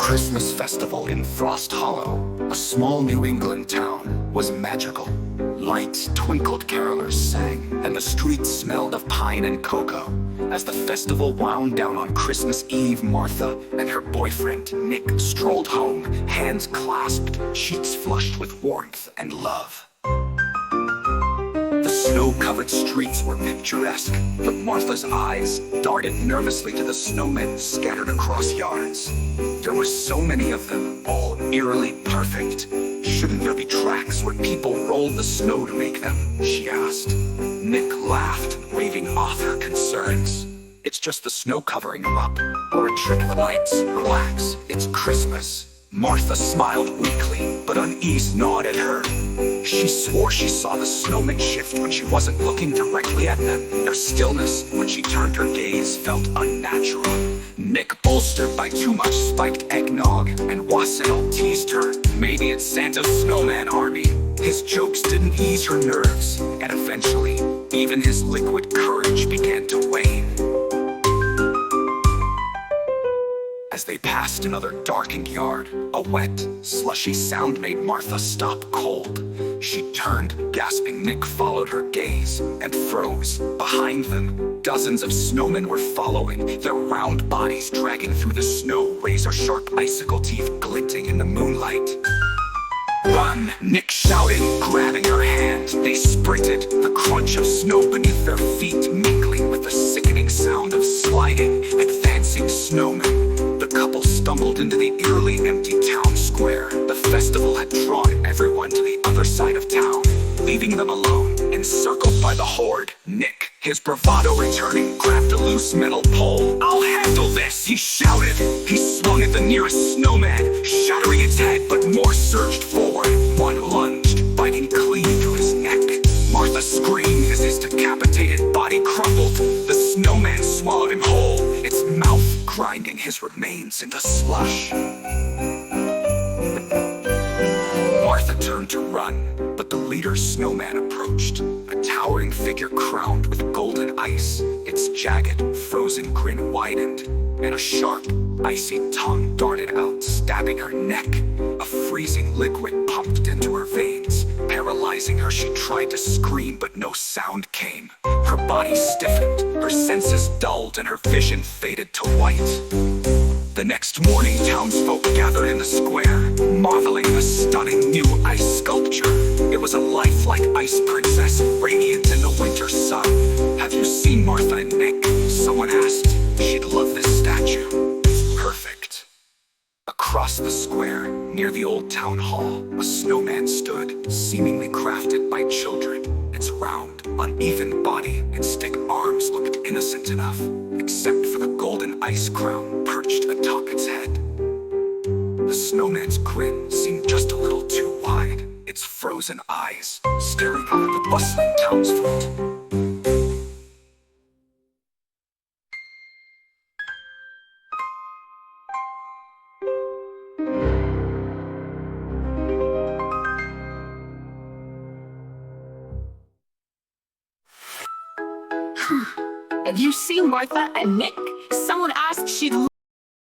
Christmas festival in Frost Hollow, a small New England town, was magical. Lights twinkled, carolers sang, and the streets smelled of pine and cocoa. As the festival wound down on Christmas Eve, Martha and her boyfriend, Nick, strolled home, hands clasped, cheeks flushed with warmth and love. The snow-covered streets were picturesque, but Martha's eyes darted nervously to the snowmen scattered across yards. There were so many of them, all eerily perfect. Shouldn't there be tracks where people rolled the snow to make them? She asked. Nick laughed, waving off her concerns. It's just the snow covering them up, or a trick of the lights. Relax, it's Christmas. Martha smiled weakly, but unease gnawed at her. She swore she saw the snowmen shift when she wasn't looking directly at them. Their stillness, when she turned her gaze, felt unnatural. Nick, bolstered by too much spiked eggnog, and Wassail teased her. Maybe it's Santa's snowman army. His jokes didn't ease her nerves, and eventually, even his liquid courage began to wane. As they passed another darkened yard, a wet, slushy sound made Martha stop cold. She turned, gasping. Nick followed her gaze and froze. Behind them, dozens of snowmen were following, their round bodies dragging through the snow, razor-sharp icicle teeth glinting in the moonlight. "Run!" Nick shouted, grabbing her hand. They sprinted, the crunch of snow beneath their feet mingling with the sickening sound of sliding, advancing snowmen. The couple stumbled into the eerily empty town square. The festival had drawn everyone to the other side of town, leaving them alone, encircled by the horde. Nick, his bravado returning, grabbed a loose metal pole. "I'll handle this!" he shouted. He swung at the nearest snowman, shattering its head, but more surged forward. One lunged, biting clean through his neck. Martha screamed as his decapitated body crumbled. The snowman swallowed him whole, its mouth grinding his remains into slush. Martha turned to run, but the leader's snowman approached, a towering figure crowned with golden ice. Its jagged, frozen grin widened, and a sharp, icy tongue darted out, stabbing her neck. A freezing liquid pumped into her veins, paralyzing her. She tried to scream, but no sound came. Her body stiffened, her senses dulled, and her vision faded to white. The next morning, townsfolk gathered in the square, marveling at a stunning new ice sculpture. It was a lifelike ice princess, radiant in the winter sun. "Have you seen Martha and Nick?" someone asked. "She'd love this statue. It's perfect." Across the square, near the old town hall, a snowman stood, seemingly crafted by children. Its round, uneven body and stick arms looked innocent enough, except for the golden ice crown perched atop its head. The snowman's grin seemed just a little too wide, its frozen eyes staring out at the bustling townsfolk. Have you seen Martha and Nick? Someone asked she'd